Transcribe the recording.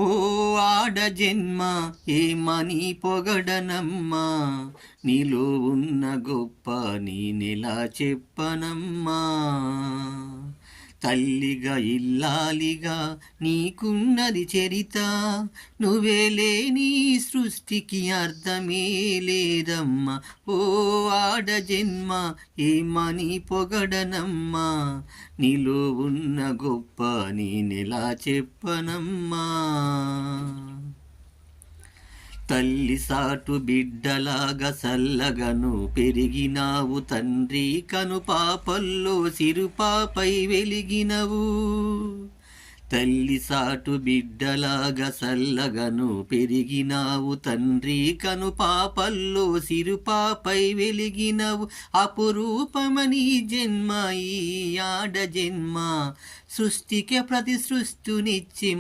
ఓ ఆడ జన్మ ఏమని పొగడనమ్మా, నీలో ఉన్న గొప్ప నేనెలా చెప్పనమ్మా. తల్లిగా ఇల్లాలిగా నీకున్నది చరిత, నువ్వే లేని సృష్టికి అర్థమే లేదమ్మా. ఓ ఆడ జన్మ ఏమని పొగడనమ్మా, నీలో ఉన్న గొప్ప నేనెలా చెప్పనమ్మా. తల్లి సాటు బిడ్డలాగా సల్లగను పెరిగినావు తండ్రి, కను పాపల్లో సిరుపాపై వెలిగినవు. తల్లి సాటు బిడ్డలాగా సల్లగను పెరిగినావు తండ్రి, కను పాపల్లో సిరుపాపై వెలిగినవు. అపురూపమని జన్మ ఈ ఆడ జన్మ, సృష్టికి ప్రతి సృష్టినిచ్చి